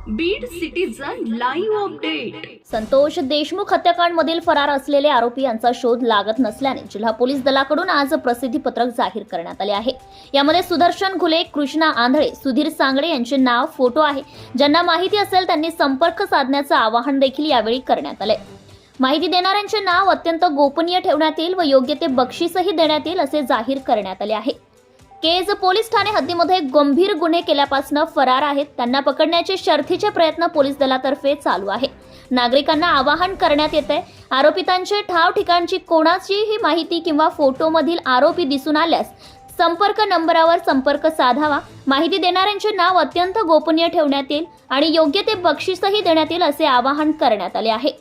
Beed citizen live update. Santosh Deshmukh हत्याकांडमधील फरार असलेले आरोपी यांचा शोध लागत नसल्याने जिल्हा पोलीस दलाकडून आज प्रसिद्धीपत्रक जाहीर करण्यात आले आहे. यामध्ये सुदर्शन घुले, कृष्णा आंधळे, सुधीर सांगडे यांचे नाव, फोटो आहे. ज्यांना माहिती असेल त्यांनी संपर्क साधण्याचं आवाहन देखील यावेळी करण्यात आले. माहिती देणाऱ्यांचे नाव अत्यंत गोपनीय ठेवण्यात येईल व योग्य ते बक्षीसही देण्यात येईल असे जाहीर करण्यात आले आहे. केज पोलीस ठाणे हद्दीमध्ये गंभीर गुन्हे केल्यापासून फरार आहेत. त्यांना पकडण्याचे शर्थीचे प्रयत्न पोलीस दलातर्फे चालू आहे. नागरिकांना आवाहन करण्यात येते, आरोपितांचे ठाव ठिकाणची कोणाचीही माहिती किंवा फोटोमधील आरोपी दिसून आल्यास संपर्क नंबरावर संपर्क साधावा. माहिती देणाऱ्यांचे नाव अत्यंत गोपनीय ठेवण्यात येईल आणि योग्य ते बक्षीसही देण्यात येईल असे आवाहन करण्यात आले आहे.